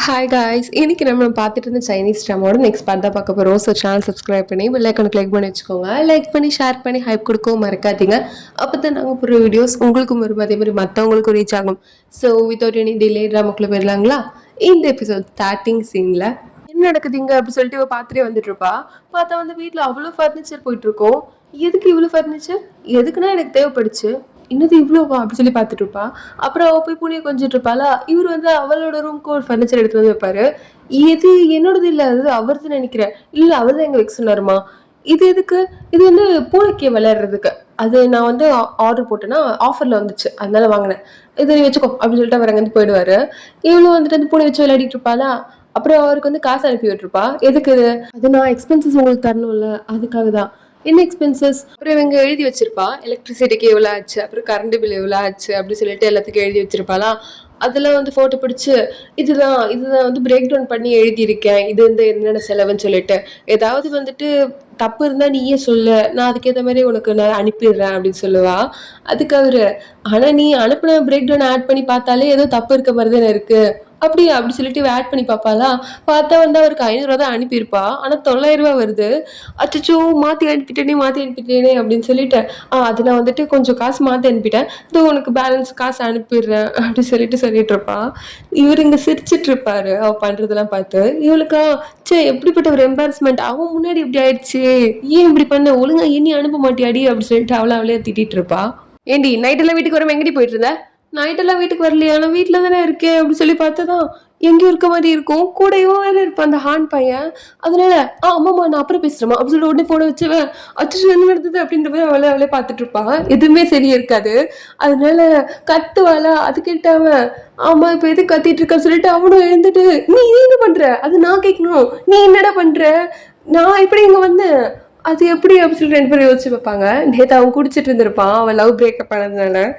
Hi guys, இன்னைக்கு நம்ம பார்த்துட்டு இருந்த சைனீஸ் ட்ராமாவோட நெக்ஸ்ட் பார்ட் தான் பார்க்க போகிறோம். ஸோ சேனல் சப்ஸ்கிரைப் பண்ணி பெல் ஐக்கானை கிளிக் பண்ணி வச்சுக்கோங்க. லைக் பண்ணி ஷேர் பண்ணி ஹைப் கொடுக்கவும் மறக்காதீங்க. அப்போ தான் நாங்கள் போகிற வீடியோஸ் உங்களுக்கும் வரும், அதே மாதிரி மற்றவங்களுக்கும் ரீச் ஆகும். ஸோ வித்தவுட் எனி டிலே ட்ராமாக்குள்ளே போயிடலாங்களா? இந்த எபிசோட் ஸ்டார்டிங் சீனில் என்ன நடக்குதுங்க அப்படி சொல்லிட்டு இவ பார்த்துட்டே வந்துட்டு இருப்பா. பார்த்தா வந்து வீட்டில் அவ்வளோ ஃபர்னிச்சர் போயிட்டு இருக்கோம். எதுக்கு இவ்வளோ ஃபர்னிச்சர்? எதுக்குன்னா எனக்கு தேவைப்படுச்சு. இன்னது இவ்வளோவா அப்படி சொல்லி பார்த்துட்டு இருப்பா. அப்புறம் அவள் போய் புனியை கொஞ்சிட்டு இருப்பாளா. இவர் வந்து அவளோட ரூம்க்கு ஒரு ஃபர்னிச்சர் எடுத்து வந்து வைப்பாரு. இது என்னோடது இல்லை, அது அவர்தான் நினைக்கிறேன். இல்லை, அவர் தான் எங்க வைக்க சொன்னாருமா. இது எதுக்கு? இது வந்து பூனைக்கு விளையாடுறதுக்கு. அது நான் வந்து ஆர்டர் போட்டேன்னா ஆஃபர்ல வந்துச்சு, அதனால வாங்கினேன். இதை நீ வச்சுக்கோ அப்படின்னு சொல்லிட்டு அவர் அங்கேருந்து போயிடுவாரு. இவளும் வந்துட்டு அந்த பூனை வச்சு விளையாடிட்டு இருப்பாளா. அப்புறம் அவருக்கு வந்து காசு அனுப்பி விட்டுருப்பா. எதுக்கு? அது நான் எக்ஸ்பென்சஸ் உங்களுக்கு தரணும்ல, அதுக்காக தான். என்ன எக்ஸ்பென்சஸ்? அப்புறம் இவங்க எழுதி வச்சிருப்பா, எலக்ட்ரிசிட்டிக்கு எவ்வளோ ஆச்சு, அப்புறம் கரண்ட் பில் எவ்வளோ ஆச்சு அப்படின்னு சொல்லிட்டு எல்லாத்துக்கும் எழுதி வச்சிருப்பாளா. அதெல்லாம் வந்து ஃபோட்டோ பிடிச்சி இதுதான் வந்து பிரேக் டவுன் பண்ணி எழுதியிருக்கேன், இது வந்து என்னென்ன செலவுன்னு சொல்லிட்டு. ஏதாவது வந்துட்டு தப்பு இருந்தால் நீயே சொல்லு, நான் அதுக்கேற்ற மாதிரி உனக்கு நான் அனுப்பிடுறேன் அப்படின்னு சொல்லுவா. அதுக்கு அவரு, ஆனால் நீ அனுப்பின பிரேக் டவுன் ஆட் பண்ணி பார்த்தாலே ஏதோ தப்பு இருக்க மாதிரி தானே இருக்கு. அப்படியா அப்படி சொல்லிட்டு ஆட் பண்ணி பார்ப்பாளா. பார்த்தா வந்து அவருக்கு 500 தான் அனுப்பியிருப்பா. ஆனால் 900 வருது. அச்சோ, மாற்றி அனுப்பிட்டேனே அப்படின்னு சொல்லிட்டு, அது நான் வந்துட்டு கொஞ்சம் காசு மாற்றி அனுப்பிட்டேன், இதோ உனக்கு பேலன்ஸ் காசு அனுப்பிடுறேன் அப்படி சொல்லிட்டு இருப்பா. இவர் இங்கே சிரிச்சிட்டு இருப்பாரு அவள் பண்ணுறதெல்லாம் பார்த்து. இவளுக்கா, சே எப்படிப்பட்ட ஒரு எம்பாரஸ்மெண்ட், அவன் முன்னாடி இப்படி ஆயிடுச்சு, ஏன் இப்படி பண்ண, ஒழுங்கா இனி அனுப்ப மாட்டியாடி அப்படி சொல்லிட்டு அவளே திட்டிட்டு இருப்பா. ஏண்டி நைட்டெல்லாம் வீட்டுக்கு வர எங்கடி போயிட்டு இருந்த? நைட்டெல்லாம் வீட்டுக்கு வரலையா, நான் வீட்டில் தானே இருக்கேன் அப்படின்னு சொல்லி பார்த்ததான் எங்கேயும் இருக்க மாதிரி இருக்கும். கூடயோ வேற இருப்பான் அந்த ஹான் பையன். அதனால ஆமாம்மா நான் அப்புறம் பேசுகிறேம்மா அப்படின்னு சொல்லி உடனே போன வச்சுவேன். அச்சு என்ன நடந்தது அப்படின்ற மாதிரி அவளே பார்த்துட்டு இருப்பான். எதுவுமே சரியா இருக்காது. அதனால கத்துவாளா. அது கேட்டாவன், ஆமா இப்போ எது கத்திட்டு இருக்க சொல்லிட்டு அவனும் எழுந்துட்டு, நீ என்ன பண்ற, அது நான் கேட்கணும், நீ என்னடா பண்ற, நான் எப்படி இங்கே வந்தேன், அது எப்படி அப்படின்னு சொல்லி 2 பேரும் யோசிச்சு பார்ப்பாங்க. நேற்று அவன் குடிச்சிட்டு இருந்திருப்பான், அவன் லவ் பிரேக்கப் ஆனதுனால.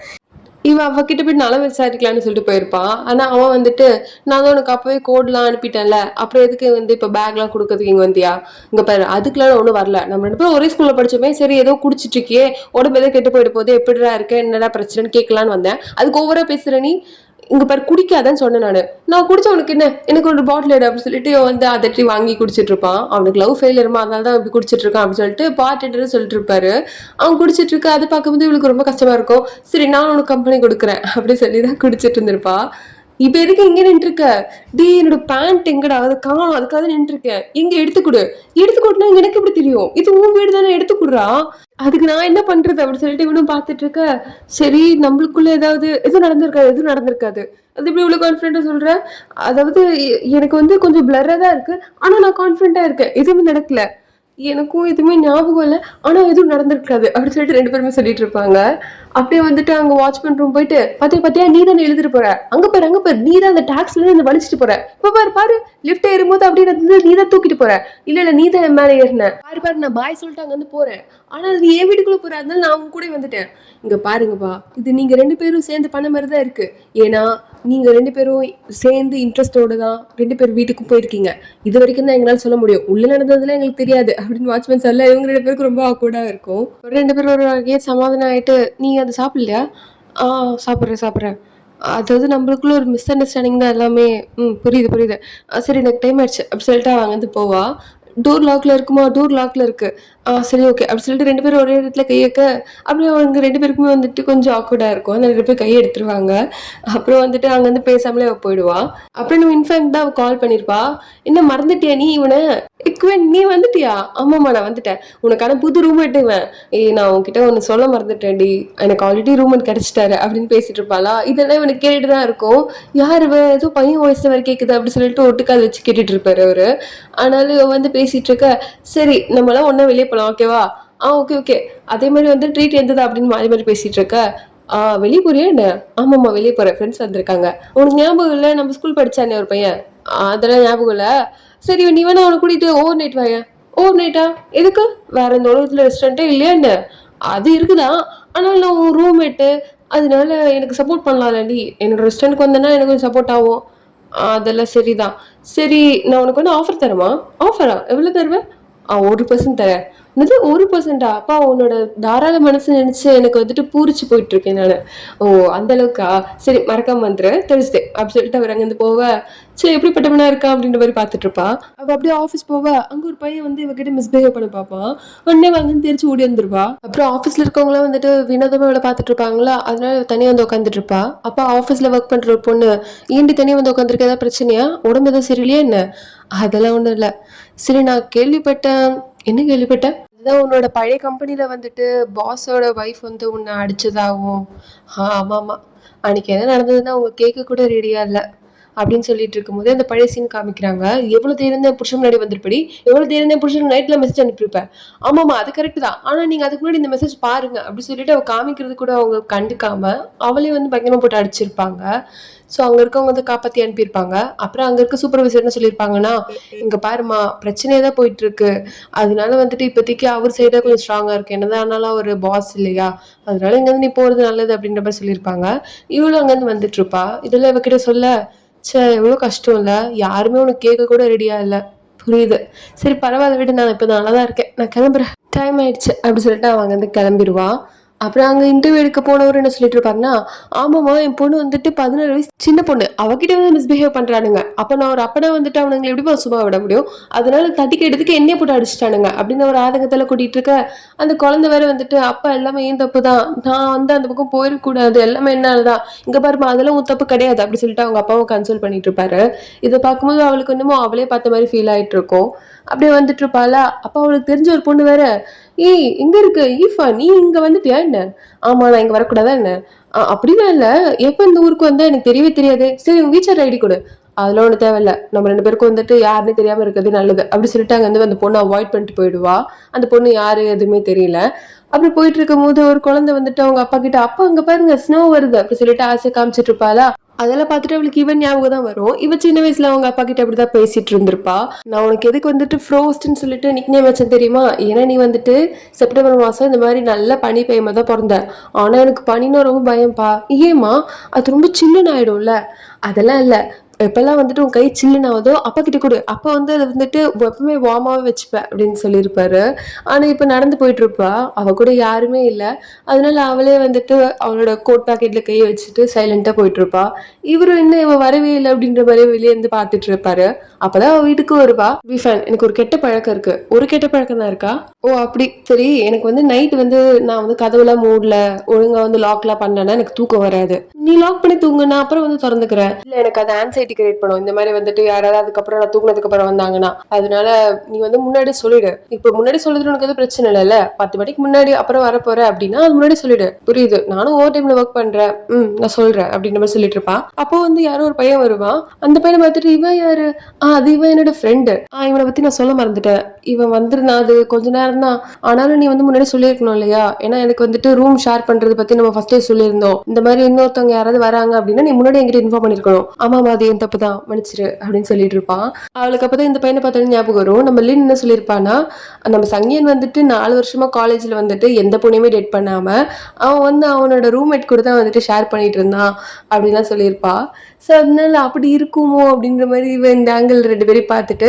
இவன் அவகிட்ட போய் நலம் விசாரிக்கலான்னு சொல்லிட்டு போயிருப்பான். ஆனால் அவன் வந்துட்டு, நான் தான் உனக்கு அப்போவே கோட்லாம் அனுப்பிட்டேன்ல, அப்புறம் எதுக்கு வந்து இப்போ பேக்லாம் கொடுக்கறதுக்கு இங்கே வந்தியா, இங்கே பாரு அதுக்கெலாம் ஒன்றும் வரல, நம்ம 2 பேரும் ஒரே ஸ்கூலில் படிச்சோமே, சரி ஏதோ குடிச்சிட்டு இருக்கியே, உடம்பு ஏதோ கெட்டு போயிட்டு போகுது, எப்படிடா இருக்க, என்னடா பிரச்சனைன்னு கேட்கலான்னு வந்தேன், அதுக்கு ஓவரா பேசுகிற நீ, இங்கே பாரு குடிக்காதன்னு சொன்னேன். நான் குடிச்ச உனக்கு என்ன, எனக்கு ஒரு பாட்டில் எடு அப்படின்னு சொல்லிட்டு வந்து அதட்டி வாங்கி குடிச்சிட்டு இருப்பான். அவனுக்கு லவ் ஃபெயிலியருமா, அதனால தான் இப்படி குடிச்சிட்டு இருக்கான் அப்படின்னு சொல்லிட்டு பாட்டு சொல்லிட்டு இருப்பாரு. அவன் குடிச்சிட்டு இருக்க அதை பார்க்கும்போது இவளுக்கு ரொம்ப கஷ்டமா இருக்கும். சரி நான் உனக்கு கம்பெனி கொடுக்குறேன் அப்படி சொல்லி தான் குடிச்சிட்டு இருந்திருப்பா. இப்ப எதுக்கு இங்க நின்றுருக்க, டே என்னோட பேண்ட் எங்கடா, அதை காணும், அதுக்காக நின்றுருக்கேன், எங்க எடுத்துக்கூடனா எனக்கு எப்படி தெரியும், இது உன் வீடு தானே, எடுத்துக்கூடுறா, அதுக்கு நான் என்ன பண்றது அப்படி சொல்லிட்டு இவனும் பார்த்துட்டு இருக்க. சரி நம்மளுக்குள்ள எதுவும் நடந்திருக்காது அது இப்படி இவ்வளவு கான்ஃபிடென்ட்டா சொல்றேன். அதாவது எனக்கு வந்து கொஞ்சம் பிளரா தான் இருக்கு, ஆனா நான் கான்ஃபிடென்ட்டா இருக்கேன், எதுவுமே நடக்கல, எனக்கும் எதுவுமே ஞாபகம் இல்லை, ஆனால் எதுவும் நடந்திருக்காது அப்படின்னு சொல்லிட்டு 2 பேருமே சொல்லிட்டு இருப்பாங்க. அப்படியே வந்துட்டு அங்கே வாட்ச்மேன் ரூம் போயிட்டு, பார்த்தியா நீ தானே எழுதிட்டு போற, அங்கே பாரு நீ தான் அந்த டாக்ஸ்ல இருந்து வலிச்சிட்டு போற, இப்போ பாரு லிஃப்ட் ஏறும்போது அப்படின்னு நீ தான் தூக்கிட்டு போற, இல்ல நீ தான் மேலே ஏறின, பாரு நான் பாய் சொல்லிட்டு அங்க வந்து போறேன், ஆனால் அது என் வீட்டுக்குள்ள போற, அதனால நான் அவங்க கூட வந்துட்டேன். இங்க பாருங்கப்பா, இது நீங்க 2 பேரும் சேர்ந்து பண்ண மாதிரி தான் இருக்கு. ஏன்னா நீங்க 2 பேரும் சேர்ந்து இன்ட்ரெஸ்டோட தான் 2 பேர் வீட்டுக்கும் போயிருக்கீங்க. இது வரைக்கும் தான் எங்களால் சொல்ல முடியும், உள்ள நடந்ததுல எங்களுக்கு தெரியாது அப்படின்னு வாட்ச்மேன் சொல்ல இவங்க 2 பேருக்கு ரொம்ப ஆக்வர்டா இருக்கும். 2 பேரும் ஒரு வகையே சமாதானம் ஆயிட்டு, நீ அது சாப்பிடலையா? சாப்பிட்றேன். அதாவது நம்மளுக்குள்ள ஒரு மிஸ் அண்டர்ஸ்டாண்டிங் தான் எல்லாமே. புரியுது. சரி எனக்கு டைம் ஆயிடுச்சு அப்படி சொல்லிட்டு அவங்க வந்து போவா. டோர் லாக்ல இருக்குமா? டோர் லாக்ல இருக்கு. சரி ஓகே அப்படி சொல்லிட்டு 2 பேரும் ஒரே இடத்துல கையக்க, அப்படியே அவங்க 2 பேருக்குமே வந்துட்டு கொஞ்சம் ஆக்வர்டா இருக்கும். அந்த 2 பேர் கையை எடுத்துருவாங்க. அப்புறம் வந்துட்டு அங்க வந்து பேசாமலே அவ போயிடுவா. அப்புறம் நம்ம இன்ஃபேக்ட் தான் அவ கால் பண்ணிருப்பா. என்ன மறந்துட்டியா நீ இவனை? நீ வந்துட்டியா? ஆமாம்மா நான் வந்துட்டேன், உனக்கான புது ரூம்மேட் இவன். நான் உன்கிட்ட ஒன்று சொல்ல மறந்துட்டேன்டி, எனக்கு ஆல்ரெடி ரூம்மேட் கிடைச்சிட்டாரு அப்படின்னு பேசிட்டு இருப்பாளா. இதெல்லாம் இவனுக்கு கேட்டுட்டு தான் இருக்கும். யார் இவ, ஏதோ பையன் வயசுல வரை கேட்குது அப்படி சொல்லிட்டு ஒட்டுக்காது வச்சு கேட்டுட்டு இருப்பாரு அவரு. ஆனாலும் இவ வந்து பேசிட்டு இருக்க, சரி நம்மளாம் ஒன்னா வெளியே போலாம் ஓகேவா? ஓகே அதே மாதிரி வந்து ட்ரீட் இருந்தது அப்படின்னு மாறி மாறி பேசிட்டு இருக்க. வெளியே போறியா என்ன? ஆமாம்மா வெளியே போறேன், ஃப்ரெண்ட்ஸ் வந்திருக்காங்க. உனக்கு ஞாபகம் இல்லை நம்ம ஸ்கூல் படிச்சானே ஒரு பையன், அதெல்லாம் ஞாபகம் இல்லை. சரி நீ வேணா அவனை கூட்டிட்டு ஓவர் நைட் வாயா. ஓவர் நைட்டா எதுக்கு? வேற இந்த உலகத்துல ரெஸ்டாரண்டே இல்லையான்னு? அது இருக்குதான், ஆனால் நான் உன் ரூம்மேட்டு, அதனால எனக்கு சப்போர்ட் பண்ணலாம்லடி, என்னோட ரெஸ்டாரண்ட்க்கு வந்தேன்னா எனக்கு கொஞ்சம் சப்போர்ட் ஆகும். அதெல்லாம் சரிதான். சரி நான் உனக்கு வந்து ஆஃபர் தரமா? ஆஃபரா? எவ்வளோ தருவேன்? 1% தரேன். என்னது 1%? அப்பா உன்னோட தாராள மனசு நினைச்சு எனக்கு வந்துட்டு பூரிச்சு போயிட்டு இருக்கேன் நானு. ஓ அந்த அளவுக்கா? சரி மறக்காம வந்துரு Thursday அப்படி சொல்லிட்டு அவர் அங்கேருந்து போவ, சரி எப்படிப்பட்டவனா இருக்கான் அப்படின்ற மாதிரி பார்த்துட்டு இருப்பா. அவ அப்படியே ஆஃபீஸ் போவ, அங்க ஒரு பையன் வந்து இவகிட்ட மிஸ்பிஹேவ் பண்ண பார்ப்பான். உடனே வந்து தெரிச்சு ஓடி வந்துருவா. அப்புறம் ஆஃபீஸ்ல இருக்கவங்களாம் வந்துட்டு வினோதமா இவளை பார்த்துட்டு இருப்பாங்களா, அதனால இவ தனியா வந்து உட்காந்துட்டு இருப்பா. அப்ப ஆஃபீஸ்ல ஒர்க் பண்ற ஒரு பொண்ணு, ஏன்டி தனியா வந்து உட்காந்துருக்க, ஏதாவது பிரச்சனையா, உடம்பு எதுவும் சரியில்லையா என்ன? அதெல்லாம் ஒண்ணும் இல்ல. சரி நான் கேள்விப்பட்டேன். என்ன கேள்விப்பட்டேன்? அதான் உன்னோட பழைய கம்பெனில வந்துட்டு பாஸோட ஒய்ஃப் வந்து உன்னை அடிச்சதாகவும். ஆமா ஆமா, அன்னைக்கு என்ன நடந்ததுன்னா அவங்க கேட்க கூட ரெடியா இல்ல அப்படின்னு சொல்லிட்டு இருக்கும்போது அந்த பழைய சீன் காமிக்கிறாங்க. எவ்வளவு தைரியம் தான் புருஷன் முன்னாடி வந்திருப்படி, எவ்வளவு தைரியம் தான் புருஷன் நைட்ல மெசேஜ் அனுப்பியிருப்பேன். ஆமாமா அது கரெக்ட் தான், ஆனா நீங்க அதுக்கு முன்னாடி இந்த மெசேஜ் பாருங்க அப்படி சொல்லிட்டு அவ காமிக்கிறது கூட அவங்க கண்டுக்காம அவளே வந்து பயங்கரமா போட்டு அடிச்சிருப்பாங்க. ஸோ அங்க இருக்கவங்க வந்து காப்பாத்தி அனுப்பியிருப்பாங்க. அப்புறம் அங்க இருக்க சூப்பர்வைசர் என்ன சொல்லியிருப்பாங்கன்னா, இங்க பாருமா பிரச்சனையே தான் போயிட்டு இருக்கு, அதனால வந்துட்டு இப்போதைக்கு அவர் சைடா கொஞ்சம் ஸ்ட்ராங்கா இருக்கு, என்னதான் ஆனாலும் அவர் பாஸ் இல்லையா, அதனால இங்கேருந்து நீ போறது நல்லது அப்படின்ற மாதிரி சொல்லியிருப்பாங்க. இவளும் அங்கேருந்து வந்துட்டு இருப்பா. இதெல்லாம் இவகிட்ட சொல்ல, ச்சே எவ்வளோ கஷ்டம் இல்ல, யாருமே உனக்கு கேட்க கூட ரெடியா இல்ல. புரியுது, சரி பரவாயில்ல விடு, நான் இப்போ நல்லா தான் இருக்கேன், நான் கிளம்புறேன், டைம் ஆயிடுச்சு அப்படி சொல்லிட்டு அவன் அங்கேருந்து கிளம்பிடுவா. அப்புறம் அங்க இன்டர்வியூ எடுக்க போனவர் என்ன சொல்லிட்டு இருப்பாருன்னா, ஆமாமா என் பொண்ணு வந்துட்டு 16 வயசு சின்ன பொண்ணு, அவகிட்ட வந்து மிஸ்பிஹேவ் பண்றானுங்க, அப்ப நான் ஒரு அப்பனா வந்துட்டு அவனுங்களை எப்படி சும்மா விட முடியும், அதனால தட்டி கேட்டதுக்கு என்னைய போட்டு அடிச்சுட்டானுங்க அப்படின்னு ஒரு ஆதங்கத்துல கூட்டிட்டு இருக்க. அந்த குழந்தை வேற வந்துட்டு அப்பா எல்லாமே ஏன் தப்பு தான், நான் வந்து அந்த பக்கம் போயிடக்கூடாது, எல்லாமே என்னாலதான், இங்க பாருமா அதெல்லாம் உன் தப்பு கிடையாது அப்படி சொல்லிட்டு அவங்க அப்பாவும் கன்சோல் பண்ணிட்டு இருப்பாரு. இதை பார்க்கும்போது அவளுக்கு இன்னமும் அவளே பார்த்த மாதிரி ஃபீல் ஆயிட்டு இருக்கும். அப்படியே வந்துட்டு இருப்பாளா. அப்ப அவளுக்கு தெரிஞ்ச ஒரு பொண்ணு வேற, ஏய் எங்க இருக்கு ஈஃபா, நீ இங்க வந்துட்டியா என்ன? ஆமா நான் இங்க வரக்கூடாதா என்ன? அப்படிலாம் இல்ல, எப்ப இந்த ஊருக்கு வந்தா எனக்கு தெரியவே தெரியாது, சரி உங்க வீச்சர் ஐடி கொடு. அதெல்லாம் ஒண்ணு தேவையில்ல, நம்ம 2 பேருக்கும் வந்துட்டு யாருன்னு தெரியாம இருக்கிறது நல்லது அப்படி சொல்லிட்டு அங்க வந்து அந்த பொண்ணு அவாய்ட் பண்ணிட்டு போயிடுவா. அந்த பொண்ணு யாரு எதுவுமே தெரியல. அப்படி போயிட்டு இருக்கும் போது ஒரு குழந்தை வந்துட்டு அவங்க அப்பா கிட்ட, அப்பா அங்க பாருங்க ஸ்னோ வருது அப்படி சொல்லிட்டு ஆசை காமிச்சிட்டு இருப்பாளா. அதெல்லாம் பார்த்துட்டு அவளுக்கு இவன் ஞாபகம் தான் வரும். இவ சின்ன வயசுல அவங்க அப்பா கிட்ட அப்படிதான் பேசிட்டு இருந்திருப்பா. நான் உனக்கு எதுக்கு வந்துட்டு ஃப்ரோஸ்ட்னு சொல்லிட்டு நிக்னேம் வச்சேன் தெரியுமா, ஏன்னா நீ வந்துட்டு செப்டம்பர் மாசம் இந்த மாதிரி நல்ல பனி பெய்யுமா தான் பிறந்த, ஆனா எனக்கு பனினா ரொம்ப பயம்பா. ஏமா, அது ரொம்ப சில்லுன்னு ஆயிடும்ல. அதெல்லாம் இல்ல, எப்பெல்லாம் வந்துட்டு உன் கை சில்லுன்னு ஆகுதோ அப்பா கிட்ட கொடு, அப்ப வந்து அதை வந்துட்டு எப்பவுமே வார்மாவே வச்சுப்பேன் அப்படின்னு சொல்லியிருப்பாரு. ஆனா இப்ப நடந்து போயிட்டு இருப்பா, அவ கூட யாருமே இல்ல. அதனால அவளே வந்துட்டு அவளோட கோட் பாக்கெட்ல கையை வச்சுட்டு சைலண்டா போயிட்டு இருப்பா. இவரும் என்ன இவ வரவே இல்லை அப்படின்ற மாதிரி வெளியே இருந்து பார்த்துட்டு இருப்பாரு. அப்பதான் அவ வீட்டுக்கு வருவா. விஃபன், எனக்கு ஒரு கெட்ட பழக்கம் இருக்கு. ஒரு கெட்ட பழக்கம் தான் இருக்கா? ஓ அப்படி, சரி எனக்கு வந்து நைட் வந்து நான் வந்து கதவுலாம் மூடல, ஒழுங்கா வந்து லாக்லாம் பண்ணலன்னா எனக்கு தூக்கம் வராது. நீ லாக் பண்ணி தூங்கு, நான் அப்புறம் வந்து திறந்துக்கிறேன். இல்ல எனக்கு அது ஆன்சைட்டி கிரியேட் பண்ணும், இந்த மாதிரி வந்துட்டு யாராவது அதுக்கப்புறம் நான் தூங்கினதுக்கு அப்புறம் வந்தாங்கன்னா, அதனால நீ வந்து முன்னாடி சொல்லிடு. இப்ப முன்னாடி சொல்றது உனக்கு எதுவும் பிரச்சனை இல்லைல்ல, 10 மணிக்கு முன்னாடி அப்புறம் வரப்போற அப்படின்னா அது முன்னாடி சொல்லிடு. புரியுது, நானும் ஓவர் டைம்ல ஒர்க் பண்றேன், நான் சொல்றேன் அப்படின்ற மாதிரி சொல்லிட்டு இருப்பான். அப்போ வந்து யாரோ ஒரு பையன் வருவான். அந்த பையனை பார்த்துட்டு, இவன் யாரு? அது இவன் என்னோட ஃப்ரெண்டு. இவனை பத்தி நான் சொல்ல மறந்துட்டேன், இவன் வந்துருந்தான் அது கொஞ்ச நேரம் தான், ஆனாலும் நீ வந்து முன்னாடி சொல்லியிருக்கணும் இல்லையா, ஏன்னா எனக்கு வந்துட்டு ரூம் ஷேர் பண்றது பத்தி நம்ம ஃபர்ஸ்டே சொல்லியிருந்தோம், இந்த மாதிரி இன்னொருத்தவங்க யாராவது வராங்க அப்படின்னா நீ முன்னாடி என்கிட்ட இன்ஃபார்ம் பண்ணிருக்கணும். ஆமாமா அது என் தப்பு தான், மன்னிச்சிரு அப்படின்னு சொல்லிட்டு இருப்பான். அவளுக்கு அப்பதான் இந்த பையனை பார்த்தாலும் ஞாபகம் வரும். நம்ம லின் என்ன சொல்லியிருப்பானா, நம்ம சங்கியன் வந்துட்டு 4 வருஷமா காலேஜ்ல வந்துட்டு எந்த பொண்ணையுமே டேட் பண்ணாம அவன் வந்து அவனோட ரூம்மேட் கூட தான் வந்துட்டு ஷேர் பண்ணிட்டு இருந்தான் அப்படின்லாம் சொல்லியிருப்பா. ஸோ அதனால அப்படி இருக்குமோ அப்படின்ற மாதிரி இவன் இந்த ஆங்கிள் 2 பேரையும் பார்த்துட்டு,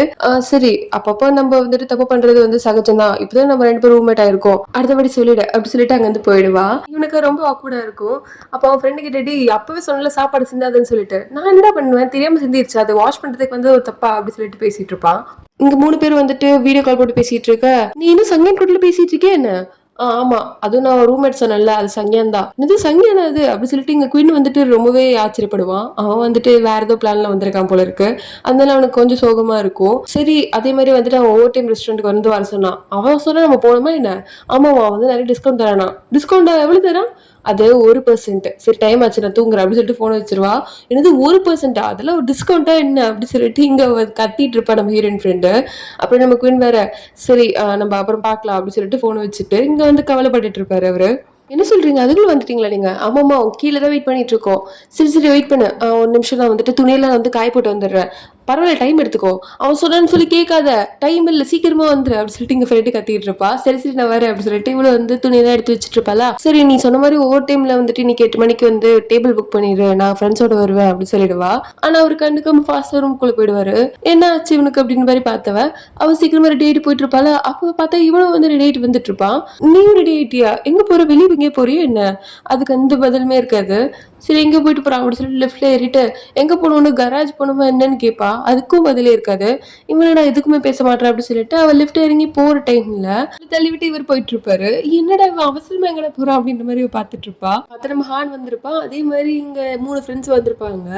சரி அப்பப்போ நம்ம வந்துட்டு தப்பு பண்றது வந்து சகஜம்தான், இப்பதான் நம்ம 2 பேரும் ரூம்மேட் ஆயிருக்கோம், அடுத்தபடி சொல்லிடு அப்படி சொல்லிட்டு அங்க வந்து போயிடுவா. இவனுக்கு ரொம்ப ஆக்வர்டா இருக்கும். அப்போ அவன் ஃப்ரெண்டு கிட்ட, டி அப்பவே சொன்னல சாப்பாடு சிந்தாதுன்னு சொல்லிட்டு, நான் என்னடா பண்ணுவேன், தெரியாம சிந்திருச்சு, அதை வாஷ் பண்றதுக்கு வந்து ஒரு தப்பா அப்படி சொல்லிட்டு பேசிட்டு இருப்பான். இங்க 3 பேர் வந்துட்டு வீடியோ கால் போட்டு பேசிட்டு இருக்க, நீ இன்னும் சங்கன் கூட்டில பேசிட்டு இருக்கே என்ன? ஆமா அதுவும் நான் ரூம்மேட் சொன்னேன்ல, அது சங்கியான் தான். இது சங்கியானா அது அப்படி சொல்லிட்டு இங்க குயின் வந்துட்டு ரொம்பவே ஆச்சரியப்படுவான். அவன் வந்துட்டு வேற ஏதோ பிளான்ல வந்திருக்கான் போல இருக்கு. அதனால அவனுக்கு கொஞ்சம் சோகமா இருக்கும். சரி அதே மாதிரி வந்துட்டு அவன் ஓவர் டைம் ரெஸ்டாரண்ட்டுக்கு வந்து வர சொன்னான். அவன் சொன்னா நம்ம போனோமா என்ன? ஆமாவா வந்து நிறைய டிஸ்கவுண்ட் தரானா. டிஸ்கவுண்டா எவ்வளவு தரான்? அது 1%. சரி டைம் ஆச்சு நான் தூங்குறேன் அப்படின்னு சொல்லிட்டு போன் வச்சிருவா. என்னது 1%? அதெல்லாம் ஒரு டிஸ்கவுண்டா என்ன அப்படி சொல்லிட்டு இங்க கத்திட்டு இருப்பா நம்ம ஹீரோயின் ஃப்ரெண்டு. அப்புறம் நம்ம குயின் வேற, சரி நம்ம அப்புறம் பார்க்கலாம் அப்படின்னு சொல்லிட்டு போன் வச்சுட்டு இங்க வந்து கவலைப்பட்டுட்டு இருப்பாரு அவரு. என்ன சொல்றீங்க, அதுக்குள்ள வந்துட்டீங்களா நீங்க? ஆமாமா கீழே தான் வெயிட் பண்ணிட்டு இருக்கோம். சரி சரி வெயிட் பண்ணு, ஒரு நிமிஷம் நான் வந்துட்டு துணியெல்லாம் வந்து காய போட்டு வந்துடுறேன். பரவாயில்ல டைம் எடுத்துக்கோ, அவன் சொன்னான்னு சொல்லி கேட்காத, டைம் இல்ல சீக்கிரமா வந்துரு அப்படின்னு சொல்லிட்டு எங்க ஃப்ரெண்டு கத்திட்டு இருப்பா. சரி சரி நான் வரேன் அப்படின்னு சொல்லிட்டு இவ்வளவு வந்து துணியெல்லாம் எடுத்து வச்சுட்டு இருப்பாளா. சரி நீ சொன்ன மாதிரி ஓவர் டைம்ல வந்துட்டு இன்னைக்கு 8 மணிக்கு வந்து டேபிள் புக் பண்ணிடு, நான் ஃப்ரெண்ட்ஸோட வருவேன் அப்படின்னு சொல்லிடுவா. ஆனா அவர் கண்டுக்காம ஃபாஸ்டா ரூம்குள்ள போயிடுவாரு. என்ன ஆச்சு இவனுக்கு அப்படின்னு மாதிரி பார்த்தவ அவ சீக்கிரமா ரெடி ஆயிட்டு போயிட்டு இருப்பாளா. அப்ப பார்த்தா இவனும் வந்து ரெடி ஆயிட்டு வந்துட்டு இருப்பான். நீயும் ரெடி ஆயிட்டியா, எங்க போற, வெளியே எங்கே போறியோ என்ன? அதுக்கு எந்த பதிலுமே இருக்காது. சரி எங்க போயிட்டு போறான் அப்படின்னு சொல்லிட்டு லெஃப்ட்ல ஏறிட்டு எங்க போனோம்னு கராஜ் போனோமா என்னன்னு கேட்பா. அதுக்கும் பதிலே இருக்காது. இவனடா எதுக்குமே பேச மாட்டேன் அப்படின்னு சொல்லிட்டு அவ லிஃப்ட் இறங்கி போற டைம்ல தள்ளிவிட்டு இவர் போயிட்டு இருப்பாரு. என்னடா இவன் அவசரமா எங்கடா போறான் அப்படின்ற மாதிரி இவ பாத்துட்டு இருப்பா. அப்ப நம்ம ஹான் வந்திருப்பான். அதே மாதிரி இங்க 3 ஃப்ரெண்ட்ஸ் வந்திருப்பாங்க.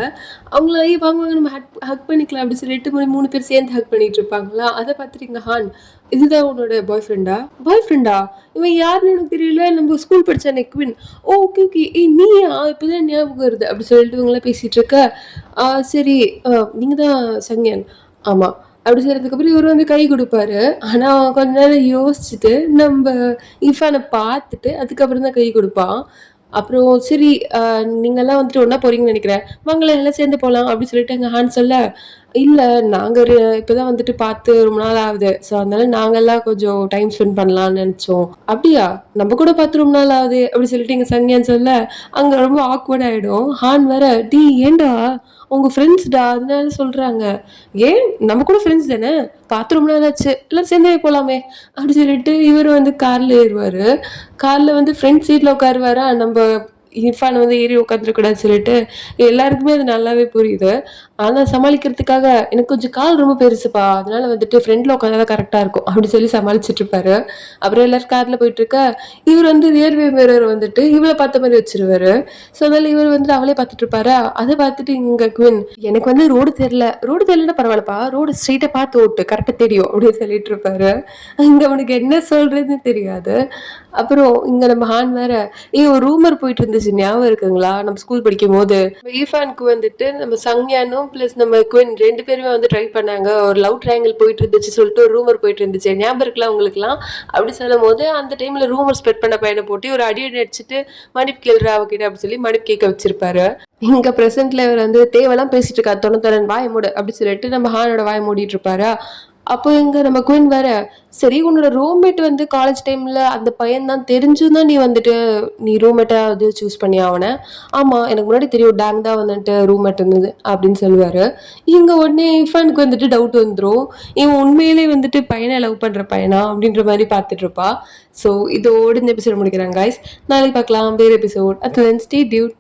அவங்கள ஐயோ வாங்க வாங்க நம்ம ஹக் பண்ணிக்கலாம் அப்படின்னு சொல்லிட்டு 3 பேர் சேர்ந்து ஹக் பண்ணிட்டு இருப்பாங்களா. அதை பார்த்துட்டு இங்க ஹான், இதுதான் உன்னோட பாய் ஃப்ரெண்டா? பாய் ஃப்ரெண்டா? இவன் யாருன்னு எனக்கு தெரியல, நம்ம ஸ்கூல் படிச்ச நெக்வின். ஓ ஓகே ஓகே, ஏய் நீயா, இப்பதான் ஞாபகம் வருது அப்படி சொல்லிட்டு இவங்களாம் பேசிட்டு இருக்க. சரி, நீங்க தான் சங்யன். ஆமா அப்படி சொல்றதுக்கப்புறம் இவர் வந்து கை கொடுப்பாரு. ஆனா அவன் கொஞ்ச நேரம் யோசிச்சுட்டு நம்ம இஃபானை பார்த்துட்டு அதுக்கப்புறம் தான் கை கொடுப்பான். அப்புறம் சரி, நீங்கெல்லாம் வந்துட்டு ஒன்றா போறீங்கன்னு நினைக்கிறேன், வாங்களேன் எல்லாம் சேர்ந்து போகலாம் அப்படின்னு சொல்லிட்டு எங்கள் ஹான் சொல்ல, இல்லை நாங்கள் இப்போதான் வந்துட்டு பார்த்து ரொம்ப நாள் ஆகுது, ஸோ அதனால நாங்கெல்லாம் கொஞ்சம் டைம் ஸ்பெண்ட் பண்ணலாம்னு நினச்சோம். அப்படியா, நம்ம கூட பார்த்து ரொம்ப நாள் ஆகுது அப்படி சொல்லிட்டு எங்கள் சங்கியான்னு சொல்ல அங்கே ரொம்ப ஆக்வர்ட் ஆகிடும். ஹான் வேற, டீ ஏண்டா உங்க ஃப்ரெண்ட்ஸ்டா அதனால சொல்றாங்க. ஏன் நம்ம கூட ஃப்ரெண்ட்ஸ் தானே, பார்த்து ரொம்ப நாள் ஆச்சு, எல்லாம் சேர்ந்தே போலாமே அப்படி சொல்லிட்டு இவர் வந்து கார்ல ஏறுவாரு. கார்ல வந்து ஃப்ரண்ட் சீட்ல உட்காருவாரா. நம்ம இர்ஃபான் வந்து ஏறி உட்காந்துருக்கூடாதுன்னு சொல்லிட்டு எல்லாருக்குமே அது நல்லாவே புரியுது. ஆனால் சமாளிக்கிறதுக்காக எனக்கு கொஞ்சம் கால் ரொம்ப பெருசுப்பா, அதனால வந்துட்டு ஃப்ரெண்ட்ல உட்காந்தா கரெக்டாக இருக்கும் அப்படி சொல்லி சமாளிச்சுட்டு இருப்பாரு. அப்புறம் எல்லாரும் கார்ல போயிட்டு இருக்க இவர் வந்து ரியர்வே மிரர் வந்துட்டு இவளை பார்த்த மாதிரி வச்சிருவாரு. ஸோ அதனால இவர் வந்துட்டு அவளே பார்த்துட்டு இருப்பாரா. அதை பார்த்துட்டு இங்க குவின், எனக்கு வந்து ரோடு தெரியலன்னா பரவாயில்லப்பா, ரோடு ஸ்ட்ரெயிட்டா பார்த்து ஓட்டு, கரெக்டாக தெரியும் அப்படின்னு சொல்லிட்டு இருப்பாரு. இங்க அவனுக்கு என்ன சொல்றதுன்னு தெரியாது. அப்புறம் இங்க நம்ம ஹான் வேற, ஒரு ரூமர் போயிட்டு இருந்துச்சு ஞாபகம் இருக்குங்களா, நம்ம ஸ்கூல் படிக்கும் போது ஈஃபானுக்கு வந்துட்டு நம்ம சங்யானும் பிளஸ் நம்ம குவின் 2 பேருமே வந்து ட்ரை பண்ணாங்க, ஒரு லவ் ட்ரையாங்கிள் போயிட்டு இருந்துச்சு சொல்லிட்டு ஒரு ரூமர் போயிட்டு இருந்துச்சு, ஞாபகம் இருக்கலாம் உங்களுக்குலாம். அப்படி சொல்லும் போது அந்த டைம்ல ரூமர் ஸ்ப்ரெட் பண்ண பையனை போட்டு ஒரு அடி அடிச்சுட்டு மன்னிப்பு கேள்றா அவகிட்ட அப்படின்னு சொல்லி மன்னிப்பு கேட்க வச்சிருப்பாரு. இங்க பிரசன்ட்ல இவர் வந்து தேவையெல்லாம் பேசிட்டு இருக்கா, தொண்ணூத்தரன் வாய மூடு அப்படி சொல்லிட்டு நம்ம ஹானோட வாய மூடிட்டு இருப்பாரா. அப்போ இங்க நம்ம குயின் வேற, சரி உன்னோட ரூம்மேட் வந்து காலேஜ் டைம்ல அந்த பையன் தான் தெரிஞ்சும் தான் நீ வந்துட்டு நீ ரூம்மேட்டா வந்து சூஸ் பண்ணி அவனை. ஆமா எனக்கு முன்னாடி தெரியும் டேங் தான் வந்துட்டு ரூம்மேட் இருந்தது அப்படின்னு சொல்லுவாரு. இங்க உடனே இஃபானுக்கு வந்துட்டு டவுட் வந்துடும், இவன் உண்மையிலே வந்துட்டு பையனை லவ் பண்ற பையனா அப்படின்ற மாதிரி பார்த்துட்டு இருப்பா. ஸோ இதோடு இந்த எபிசோட் முடிக்கிறாங்க கைஸ். நாளைக்கு பார்க்கலாம் வேறு எபிசோட். அது ஸ்டே டியூட்.